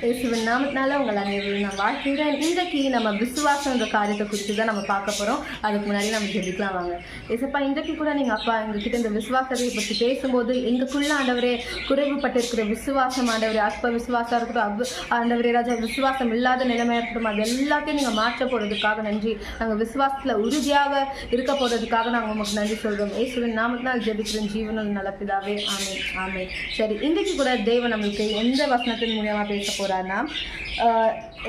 இயேசுவின் நாமத்தினால உங்கள் அனைவரும் நான் வாழ்த்துகிறேன். இன்றைக்கு நம்ம விசுவாசன்ற காரியத்தை குறித்து தான் நம்ம பார்க்க போகிறோம். அதுக்கு முன்னாடி நம்ம ஜெபிக்கலாம் வாங்க. ஏசப்பா, இன்றைக்கு கூட நீங்கள் அப்பா எங்ககிட்ட இந்த விசுவாசத்தை பற்றி பேசும்போது எங்களுக்குள்ள ஆண்டவரே குறைவுபட்டிருக்கிற விசுவாசம் ஆண்டவரே, அற்ப விசுவாசம் இருக்கட்டும், ஆண்டவரே ராஜா விசுவாசம் இல்லாத நிலைமையாக இருக்கட்டும், அது எல்லாத்தையும் நீங்கள் மாற்ற போகிறதுக்காக நன்றி. நாங்கள் விசுவாசத்தில் உறுதியாக இருக்க போகிறதுக்காக நாங்கள் உங்களுக்கு நன்றி சொல்கிறோம். இயேசுவின் நாமத்தினால் ஜெபிக்கிறேன் ஜீவனுள்ள நல்ல பிதாவே, ஆமென் ஆமென். சரி, இன்றைக்கு கூட தேவன் நம்மளுக்கு எந்த வசனத்தின் மூலமாக பேச போகிறார்னா,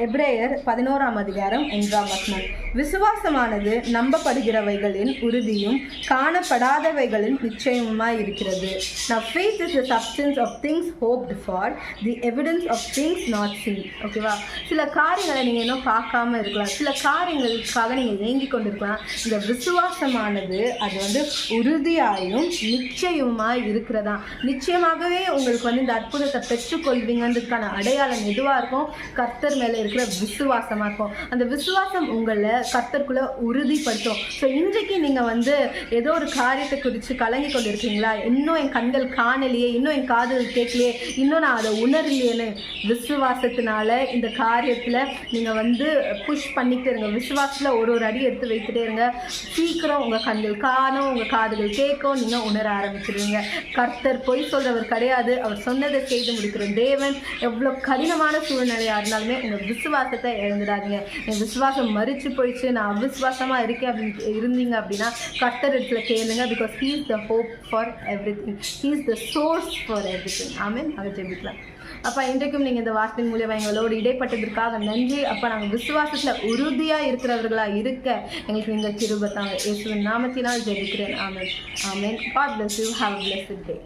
எபிரேயர் 11:1 விசுவாசமானது நம்பப்படுகிறவைகளின் உறுதியும் காணப்படாதவைகளின் நிச்சயமுமாய் இருக்கிறது. Now faith is the substance of things hoped for, the evidence of things not seen. ஓகேவா? சில காரியங்களை நீங்கள் இன்னும் பார்க்காம இருக்கலாம், சில காரியங்களுக்காக நீங்கள் ஏங்கி கொண்டிருக்கலாம். இந்த விசுவாசமானது அது உறுதியாயும் நிச்சயமாய் இருக்கிறதா. நிச்சயமாகவே உங்களுக்கு இந்த அற்புதத்தை பெற்றுக்கொள்வீங்கன்றதுக்கான அடையாளம் எதுவாக இருக்கும்? கர்த்தர் மேலே இருக்கிற விசுவாசமாக இருக்கும். அந்த விசுவாசம் உங்களை கர்த்தருக்குள்ள உறுதிப்படுத்தும். ஸோ இன்றைக்கு நீங்கள் ஏதோ ஒரு காரியத்தை குறித்து கலங்கி கொண்டு இருக்கீங்களா? இன்னும் என் கண்கள் காணலையே, இன்னும் என் காதுகள் கேட்கலையே, இன்னும் நான் அதை உணரலையேன்னு விசுவாசத்தினால இந்த காரியத்தில் நீங்கள் புஷ் பண்ணிக்கிட்டே இருங்க. விசுவாசத்தில் ஒரு அடி எடுத்து வைத்துட்டே இருங்க. சீக்கிரம் உங்கள் கண்கள் காணும், உங்கள் காதுகள் கேட்கும், நீங்கள் உணர ஆரம்பிச்சிடுவீங்க. கர்த்தர் பொய் சொல்றவர் கிடையாது. அவர் சொன்னதை செய்து முடிக்கிற தேவன். எவ்வளோ கடினமான சூழ்நிலையாக இருந்தாலுமே உங்கள் விசுவாசத்தை இழந்துடாதீங்க. என் விசுவாசம் மறிச்சு போயிடுச்சு, நான் அவிசுவாசமாக இருக்கேன் அப்படின்னு இருந்தீங்க அப்படின்னா கர்த்தர் இடத்துல கேளுங்க. Because he is the hope for everything, he is the source for everything. ஆமென். அதை ஜெபிக்கலாம். அப்பா, இன்றைக்கும் நீங்கள் இந்த வார்த்தையின் மூலியமாக எங்களோடு இடைப்பட்டதற்காக நன்றி. அப்பா, நாங்கள் விசுவாசத்தில் உறுதியாக இருக்கிறவர்களாக இருக்க எங்களுக்கு நீங்கள் கிருபை தாங்க. இயேசுவின் நாமத்தினால் ஜெபிக்கிறேன். ஆமென் ஆமென். God bless you. Have a blessed day.